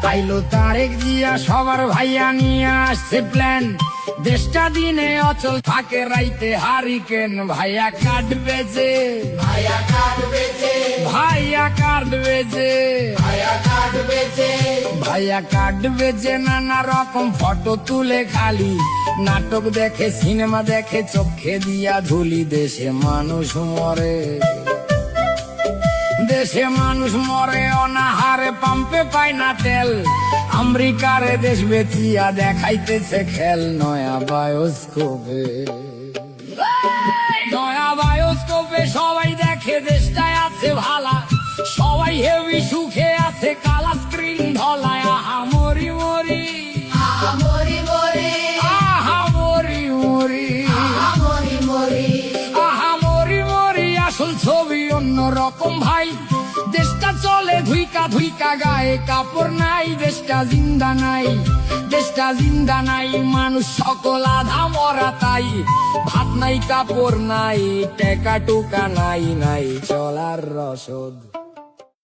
আইলো তারেক জিয়া সবার ভাইয়া নিয়ে আসছে প্ল্যান, দেশটা দিনে অচল থাকে রাইতে হারিকেন। ভাইয়া কাটবে যে, ভাইয়া কাটবে যে, ভাইয়া কাটবে যে, ভাইয়া কাটবে যে, ভাইয়া কাটবে যে, নানা রকম ফটো তুলে খালি নাটক দেখে সিনেমা দেখে চোখে দিয়া ধুলি। দেশে মানুষ মরে, দেশে মানুষ মরে অনাহারে, পাম্পে পায় না তেল। আমেরিকারে দেশ বেচিয়া দেখাইতেছে খেল নয়া বায়োস্কোপে, নয়া বায়োস্কোপে সবাই দেখে দেশটায় আছে ভালা, সবাই হেভি সুখে আছে কালা স্ক্রিন ঢলায়। আহা মরি মরি, আহা মরি মরি, আহা মরি মরি, আহা মরি মরি, আহা মরি মরি, আসল ছবি অন্য রকম ভাই। দেশটা চলে ধুইকা ধুইকা, গায়ে কাপড় নাই, দেশটা জিন্দা নাই, দেশটা জিন্দা নাই, মানুষ সকল আধা মরা তাই। ভাত নাই কাপড় নাই, টেকা টুকা নাই, নাই চলার রসদ।